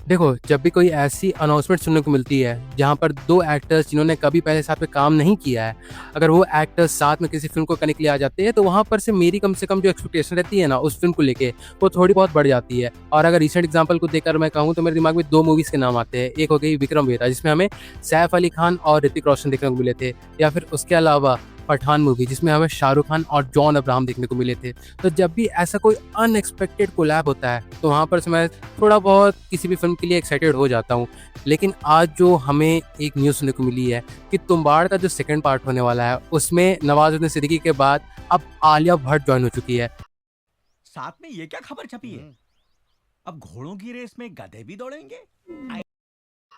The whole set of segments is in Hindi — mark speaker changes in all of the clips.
Speaker 1: देखो, जब भी कोई ऐसी अनाउंसमेंट सुनने को मिलती है जहाँ पर 2 एक्टर्स जिन्होंने कभी पहले साथ में काम नहीं किया है, अगर वो एक्टर्स साथ में किसी फ़िल्म को करने के लिए आ जाते हैं, तो वहाँ पर से कम जो एक्सपेक्टेशन रहती है ना उस फ़िल्म को लेके, वो थोड़ी बहुत बढ़ जाती है। और अगर रिसेंट एग्ज़ाम्पल को देकर मैं कहूँ तो मेरे दिमाग में 2 मूवीज़ के नाम आते हैं। एक हो गई विक्रम वेदा, जिसमें हमें सैफ अली खान और ऋतिक रोशन देखने को मिले थे, या फिर उसके अलावा पठान मूवी जिसमें हमें शाहरुख खान और जॉन अब्राहम देखने को मिले थे। तो जब भी ऐसा कोई अनएक्सपेक्टेड कोलैब होता है, तो वहाँ पर से मैं थोड़ा बहुत किसी भी फ़िल्म के लिए एक्साइटेड हो जाता हूँ। लेकिन आज जो हमें एक न्यूज़ सुनने को मिली है कि तुम्बाड़ का जो सेकंड पार्ट होने वाला है, उसमें नवाज़ुद्दीन सिद्दीकी के बाद अब आलिया भट्ट जॉइन हो चुकी है।
Speaker 2: साथ में ये क्या खबर छपी है? अब घोड़ों की रेस में गधे भी दौड़ेंगे?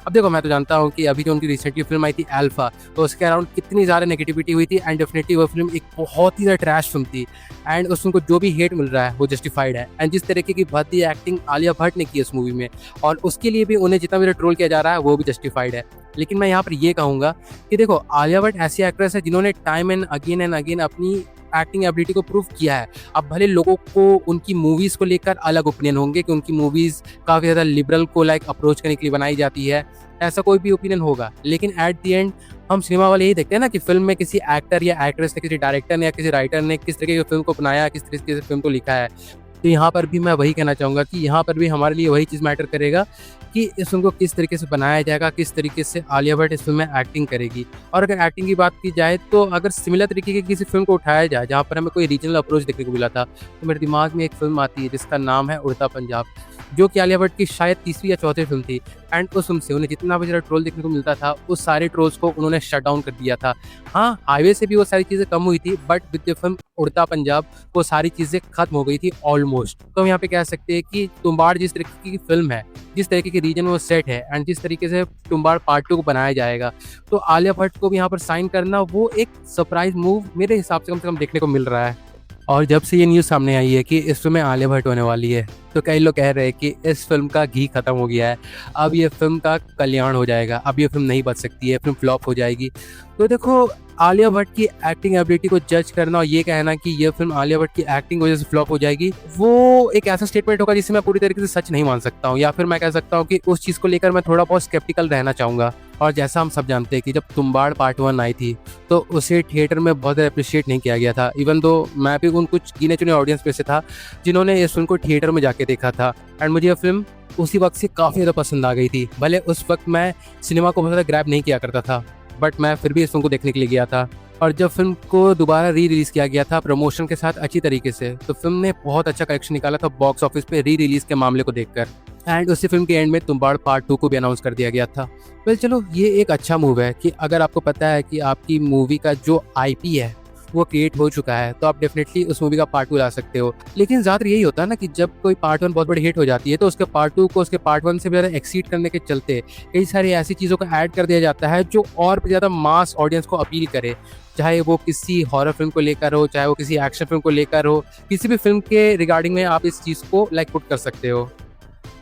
Speaker 1: अब देखो, मैं तो जानता हूँ कि अभी जो उनकी रिसेंटली फ़िल्म आई थी अल्फा, तो उसके अराउंड कितनी ज़्यादा नेगेटिविटी हुई थी, एंड डेफिनिटली वो फ़िल्म एक बहुत ही ज़्यादा ट्रैश फ़िल्म थी। एंड उस फ़िल्म को जो भी हेट मिल रहा है वो जस्टिफाइड है। एंड जिस तरीके की भद्दी एक्टिंग आलिया भट्ट ने की है उस मूवी में, और उसके लिए भी उन्हें जितना भी ट्रोल किया जा रहा है वो भी जस्टिफाइड है। लेकिन मैं यहाँ पर ये कहूँगा कि देखो, आलिया भट्ट ऐसी एक्ट्रेस है जिन्होंने टाइम एंड अगेन अपनी एक्टिंग एबिलिटी को प्रूव किया है। अब भले लोगों को उनकी मूवीज़ को लेकर अलग ओपिनियन होंगे कि उनकी मूवीज़ काफ़ी ज़्यादा लिबरल को अप्रोच करने के लिए बनाई जाती है, ऐसा कोई भी ओपिनियन होगा, लेकिन एट द एंड हम सिनेमा वाले यही देखते हैं ना कि फ़िल्म में किसी एक्टर या एक्ट्रेस ने, किसी डायरेक्टर ने या किसी राइटर ने किस तरीके की फ़िल्म को बनाया, किस तरीके से फ़िल्म को लिखा है। तो यहाँ पर भी मैं वही कहना चाहूँगा कि यहाँ पर भी हमारे लिए वही चीज़ मैटर करेगा कि इस फ़िल्म को किस तरीके से बनाया जाएगा, किस तरीके से आलिया भट्ट इस फ़िल्म में एक्टिंग करेगी। और अगर एक्टिंग की बात की जाए, तो अगर सिमिलर तरीके की किसी फ़िल्म को उठाया जाए जहाँ पर हमें कोई रीजनल अप्रोच देखने को मिला था, तो मेरे दिमाग में एक फ़िल्म आती है जिसका नाम है उड़ता पंजाब, जो कि आलिया भट्ट की शायद तीसरी या चौथी फ़िल्म थी। एंड उस फ़िल्म से उन्हें जितना भी ज़्यादा ट्रोल देखने को मिलता था, उस सारे ट्रोल्स को उन्होंने शट डाउन कर दिया था। हाँ, हाईवे से भी वो सारी चीज़ें कम हुई थी, बट विद द फ़िल्म उड़ता पंजाब वो सारी चीज़ें खत्म हो गई थी ऑलमोस्ट। तो हम यहाँ पे कह सकते हैं कि तुम्बाड़ जिस तरीके की फ़िल्म है, जिस तरीके के रीजन में वो सेट है, एंड जिस तरीके से तुम्बाड़ पार्ट 2 को बनाया जाएगा, तो आलिया भट्ट को भी यहाँ पर साइन करना वो एक सरप्राइज़ मूव मेरे हिसाब से कम देखने को मिल रहा है। और जब से ये न्यूज़ सामने आई है कि इस फ़िल्म में आलिया भट्ट होने वाली है, तो कई लोग कह रहे हैं कि इस फ़िल्म का घी खत्म हो गया है, अब ये फ़िल्म का कल्याण हो जाएगा, अब ये फ़िल्म नहीं बच सकती है, फ़िल्म फ्लॉप हो जाएगी। तो देखो, आलिया भट्ट की एक्टिंग एबिलिटी को जज करना और ये कहना कि ये फ़िल्म आलिया भट्ट की एक्टिंग वजह से फ्लॉप हो जाएगी, वो एक ऐसा स्टेटमेंट होगा जिसे मैं पूरी तरीके से सच नहीं मान सकता हूँ, या फिर मैं कह सकता हूँ कि उस चीज़ को लेकर मैं थोड़ा बहुत स्केप्टिकल रहना चाहूँगा। और जैसा हम सब जानते हैं कि जब तुम्बाड़ पार्ट 1 आई थी, तो उसे थिएटर में बहुत ज़्यादा एप्रिशिएट नहीं किया गया था। इवन दो मैं भी उन कुछ गिने-चुने ऑडियंस में से था, जिन्होंने इस फ़िल्म को थिएटर में जाके देखा था, एंड मुझे ये फ़िल्म उसी वक़्त से काफ़ी ज़्यादा पसंद आ गई थी। भले उस वक़्त मैं सिनेमा को बहुत ज़्यादा ग्रैब नहीं किया करता था, बट मैं फिर भी इस फ़िल्म को देखने के लिए गया था। और जब फ़िल्म को दोबारा री-रिलीज़ किया गया था प्रमोशन के साथ अच्छी तरीके से, तो फ़िल्म ने बहुत अच्छा कलेक्शन निकाला था बॉक्स ऑफिस पे री-रिलीज़ के मामले को देखकर। एंड उसी फ़िल्म के एंड में तुम्बाड़ पार्ट 2 को भी अनाउंस कर दिया गया था। वेल चलो, ये एक अच्छा मूव है कि अगर आपको पता है कि आपकी मूवी का जो आईपी है वो क्रिएट हो चुका है, तो आप डेफिनेटली उस मूवी का पार्ट 2 ला सकते हो। लेकिन ज़्यादातर यही होता है ना कि जब कोई पार्ट 1 बहुत बड़ी हिट हो जाती है, तो उसके पार्ट 2 को उसके पार्ट 1 से भी ज़्यादा एक्सीड करने के चलते कई सारी ऐसी चीज़ों को ऐड कर दिया जाता है जो और भी ज़्यादा मास ऑडियंस को अपील करे। चाहे वो किसी हॉरर फ़िल्म को लेकर हो, चाहे वो किसी एक्शन फ़िल्म को लेकर हो, किसी भी फ़िल्म के रिगार्डिंग में आप इस चीज़ को पुट कर सकते हो।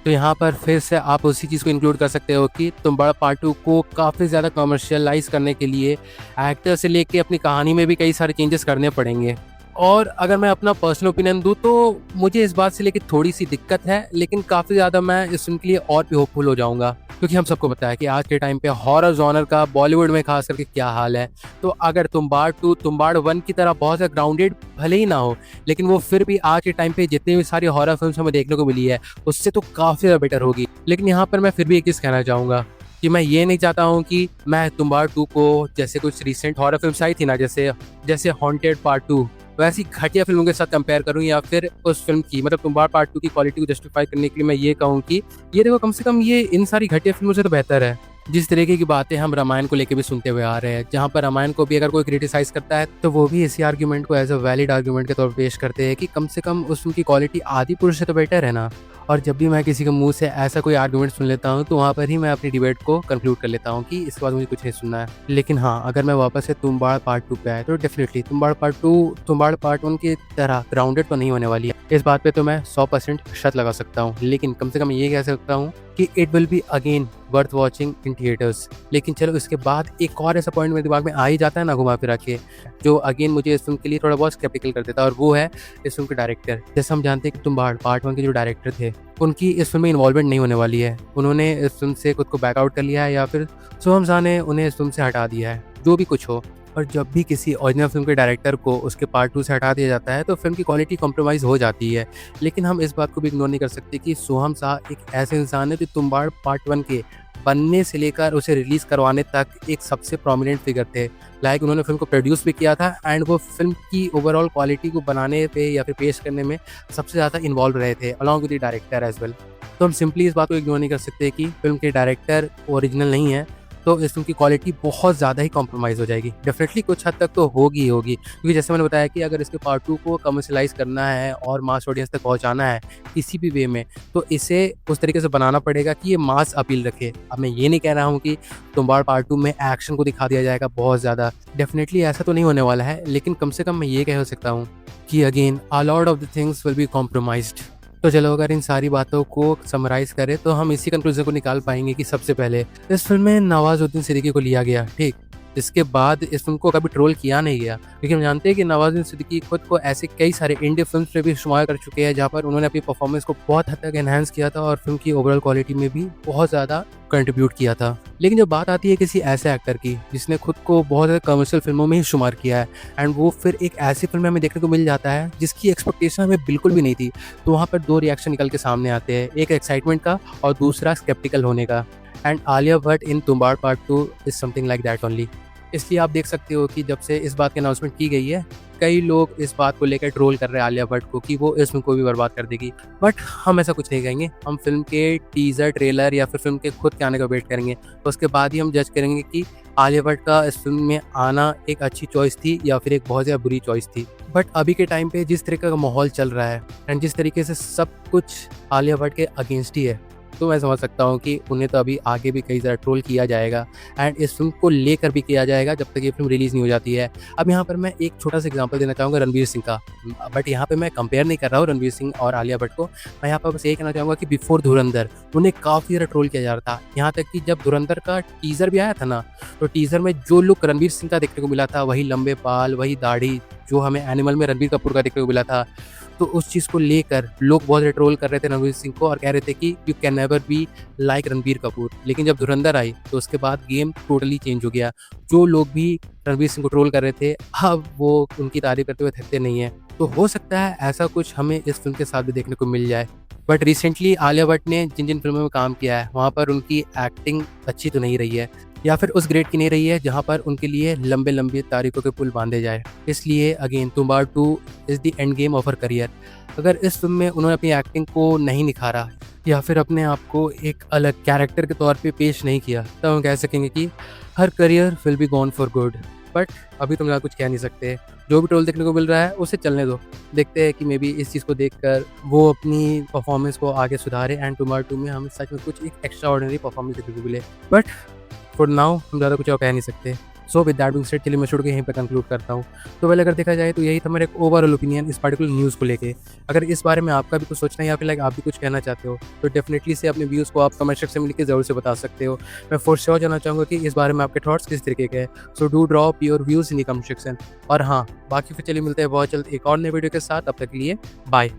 Speaker 1: तो यहाँ पर फिर से आप उसी चीज़ को इंक्लूड कर सकते हो कि तुम्बाड़ पार्ट 2 को काफ़ी ज़्यादा कमर्शियलाइज़ करने के लिए एक्टर से लेके अपनी कहानी में भी कई सारे चेंजेस करने पड़ेंगे। और अगर मैं अपना पर्सनल ओपिनियन दूँ, तो मुझे इस बात से लेके थोड़ी-सी दिक्कत है, लेकिन काफ़ी ज़्यादा मैं इस फ़िल्म के लिए और भी होपफुल हो जाऊँगा। क्योंकि हम सबको पता है कि आज के टाइम पे हॉरर जॉनर का बॉलीवुड में ख़ास करके क्या हाल है। तो अगर तुम्बाड़ 2 तुम्बाड़ 1 की तरह बहुत ज़्यादा ग्राउंडेड भले ही ना हो, लेकिन वो फिर भी आज के टाइम पे जितनी भी सारी हॉरर फ़िल्म्स हमें देखने को मिली है, उससे तो काफ़ी ज़्यादा बेटर होगी। लेकिन यहाँ पर मैं फिर भी एक चीज़ कहना चाहूँगा कि मैं ये नहीं चाहता हूँ कि मैं तुम्बाड़ 2 को, जैसे कुछ रिसेंट हॉरर फ़िल्म्स आई थी ना, जैसे हॉन्टेड पार्ट 2, वैसी घटिया फ़िल्मों के साथ कंपेयर करूँ, या फिर उस फ़िल्म की तुम्बाड़ पार्ट 2 की क्वालिटी को जस्टिफाई करने के लिए मैं ये कहूँ कि ये देखो, कम से कम ये इन सारी घटिया फ़िल्मों से तो बेहतर है। जिस तरीके की बातें हम रामायण को लेके भी सुनते हुए आ रहे हैं, जहाँ पर रामायण को भी अगर कोई क्रिटिसाइज़ करता है, तो वो भी इसी आर्गुमेंट को एज़ अ वैलिड आर्गुमेंट के तौर पे पेश करते हैं कि कम से कम उस फ़िल्म की क्वालिटी आदि पुरुष से तो बेटर है ना। और जब भी मैं किसी के मुँह से ऐसा कोई आर्गुमेंट सुन लेता हूँ, तो वहाँ पर ही मैं अपनी डिबेट को कंक्लूड कर लेता हूँ कि इसके बाद मुझे कुछ नहीं सुनना है। लेकिन हाँ, अगर मैं वापस से तुम्बाड़ पार्ट 2 पे आया, तो definitely Tumbbad part 2 Tumbbad part 1 की तरह ग्राउंडेड तो नहीं होने वाली है। इस बात पे तो मैं 100% शर्त लगा सकता हूँ। लेकिन कम से कम ये कह सकता हूँ कि it will be again worth watching in theatres. लेकिन चलो इसके बाद एक और ऐसा पॉइंट मेरे दिमाग में आ ही जाता है ना घुमा फिरा के, जो अगेन मुझे इस फिल्म के लिए थोड़ा बहुत स्केप्टिकल कर देता है, और वो है इस फिल्म के डायरेक्टर। जैसे हम जानते हैं कि तुम्बाड़ पार्ट 1 के जो डायरेक्टर थे, उनकी इस फिल्म में इन्वॉल्वमेंट नहीं होने वाली है। उन्होंने इस फिल्म से खुद को बैकआउट कर लिया है, या फिर सोहम शाह ने उन्हें इस फिल्म से हटा दिया है, जो भी कुछ हो। और जब भी किसी ओरिजिनल फिल्म के डायरेक्टर को उसके पार्ट 2 से हटा दिया जाता है तो फिल्म की क्वालिटी कॉम्प्रोमाइज़ हो जाती है। लेकिन हम इस बात को भी इग्नोर नहीं कर सकते कि सोहम शाह एक ऐसे इंसान है जो तुम्बाड़ पार्ट 1 के बनने से लेकर उसे रिलीज़ करवाने तक एक सबसे प्रोमिनेंट फिगर थे। लाइक उन्होंने फिल्म को प्रोड्यूस भी किया था, एंड वो फिल्म की ओवरऑल क्वालिटी को बनाने पे या फिर पेश करने में सबसे ज़्यादा इन्वॉल्व रहे थे, along with the director as well. तो हम सिंपली इस बात को इग्नोर नहीं कर सकते कि फिल्म के डायरेक्टर ओरिजिनल नहीं है, तो इस फिल्म की क्वालिटी बहुत ज़्यादा ही कॉम्प्रोमाइज़ हो जाएगी। डेफिनेटली कुछ हद तक तो होगी ही होगी, क्योंकि जैसे मैंने बताया कि अगर इसके पार्ट 2 को कमर्शियलाइज़ करना है और मास ऑडियंस तक पहुंचाना है किसी भी वे में, तो इसे उस तरीके से बनाना पड़ेगा कि ये मास अपील रखे। अब मैं ये नहीं कह रहा हूँ कि तुम्बाड़ पार्ट 2 में एक्शन को दिखा दिया जाएगा बहुत ज़्यादा, डेफिनेटली ऐसा तो नहीं होने वाला है, लेकिन कम से कम मैं ये कह सकता हूँ कि again a lot of the things will be compromised. तो चलो अगर इन सारी बातों को समराइज़ करें तो हम इसी कंक्लूजन को निकाल पाएंगे कि सबसे पहले इस फिल्म में नवाजुद्दीन सिद्दीकी को लिया गया, ठीक। इसके बाद इस फिल्म को कभी ट्रोल किया नहीं गया, क्योंकि हम जानते हैं कि नवाजुद्दीन सिद्दीकी खुद को ऐसे कई सारे इंडी फिल्म्स में भी शुमार कर चुके हैं, जहाँ पर उन्होंने अपनी परफॉर्मेंस को बहुत हद तक एनहांस किया था और फिल्म की ओवरऑल क्वालिटी में भी बहुत ज़्यादा कंट्रीब्यूट किया था। लेकिन जब बात आती है किसी ऐसे एक्टर की जिसने खुद को बहुत ज़्यादा कमर्शियल फिल्मों में ही शुमार किया है, एंड वो फिर एक ऐसी फिल्म में हमें देखने को मिल जाता है जिसकी एक्सपेक्टेशन हमें बिल्कुल भी नहीं थी, तो वहाँ पर 2 रिएक्शन निकल के सामने आते हैं, एक एक्साइटमेंट का और दूसरा स्केप्टिकल होने का। And Alia Bhatt in Tumbbad part 2 is something like that only. इसलिए आप देख सकते हो कि जब से इस बात की अनाउंसमेंट की गई है, कई लोग इस बात को लेकर ट्रोल कर रहे हैं आलिया भट्ट को कि वो इस फिल्म को भी बर्बाद कर देगी, बट हम ऐसा कुछ नहीं कहेंगे। हम फिल्म के टीज़र, ट्रेलर या फिर फिल्म के खुद के आने का वेट करेंगे, तो उसके बाद ही हम जज करेंगे कि आलिया भट्ट का इस फिल्म में आना एक अच्छी चॉइस थी या फिर एक बहुत ज़्यादा बुरी चॉइस थी। बट अभी के टाइम पे जिस तरीके का माहौल चल रहा है एंड जिस तरीके से सब कुछ आलिया भट्ट के अगेंस्ट ही है, तो मैं समझ सकता हूँ कि उन्हें तो अभी आगे भी कई ज़्यादा ट्रोल किया जाएगा, एंड इस फिल्म को लेकर भी किया जाएगा जब तक ये फिल्म रिलीज़ नहीं हो जाती है। अब यहाँ पर मैं एक छोटा सा एग्जांपल देना चाहूँगा रणवीर सिंह का, बट यहाँ पे मैं कंपेयर नहीं कर रहा हूँ रणवीर सिंह और आलिया भट्ट को। मैं यहाँ पर बस ये कहना चाहूँगा कि बिफोर धुरंधर उन्हें काफ़ी ज़्यादा ट्रोल किया जा रहा था, यहाँ तक कि जब धुरंधर का टीज़र भी आया था ना, तो टीज़र में जो लुक रणवीर सिंह का देखने को मिला था, वही लंबे बाल, वही दाढ़ी जो हमें एनिमल में रणबीर कपूर का देखने को मिला था, तो उस चीज़ को लेकर लोग बहुत ज़्यादा ट्रोल कर रहे थे रणवीर सिंह को और कह रहे थे कि you can never be like Ranbir Kapoor. लेकिन जब धुरंधर आई तो उसके बाद गेम टोटली चेंज हो गया। जो लोग भी रणवीर सिंह को ट्रोल कर रहे थे, अब वो उनकी तारीफ करते हुए थकते नहीं हैं। तो हो सकता है ऐसा कुछ हमें इस फिल्म के साथ भी देखने को मिल जाए। बट रिसेंटली आलिया भट्ट ने जिन जिन फिल्मों में काम किया है, वहाँ पर उनकी एक्टिंग अच्छी तो नहीं रही है, या फिर उस ग्रेड की नहीं रही है जहाँ पर उनके लिए लंबे लंबे तारीखों के पुल बांधे जाए। इसलिए again Tumbbad 2 is the end game of her career. अगर इस फिल्म में उन्होंने अपनी एक्टिंग को नहीं निखारा या फिर अपने आप को एक अलग कैरेक्टर के तौर पे पेश नहीं किया, तब हम कह सकेंगे कि her career will be gone for good. But अभी तुम कुछ कह नहीं सकते। जो भी ट्रोल देखने को मिल रहा है उसे चलने दो, देखते हैं कि मे बी इस चीज़ को देखकर वो अपनी परफॉर्मेंस को आगे सुधारे एंड तुम्बाड़ 2 में हमें सच में कुछ एक एक्स्ट्रा ऑर्डिनरी परफॉर्मेंस देखने को मिले। बट फॉर नाउ हम ज़्यादा कुछ और कह नहीं सकते। So with that being said, चलिए मैं शुरू के यहीं पर कंक्लूड करता हूँ। तो पहले अगर देखा जाए तो यही था मेरा एक ओवरऑल ओपिनियन इस पर्टिकुलर न्यूज़ को लेके। अगर इस बारे में आपका भी कुछ सोचना है या फिर आप भी कुछ कहना चाहते हो, तो डेफिनेटली से अपने व्यूज़ को आप कमेंट सेक्शन में लिख के ज़रूर से बता सकते हो। मैं फॉर श्योर जानना चाहूँगा कि इस बारे में आपके थॉट्स किस तरीके के हैं। So do drop your views in the comment section. और हाँ, बाकी फिर चलिए मिलते हैं बहुत जल्द एक और नए वीडियो के साथ। तब तक के लिए बाय।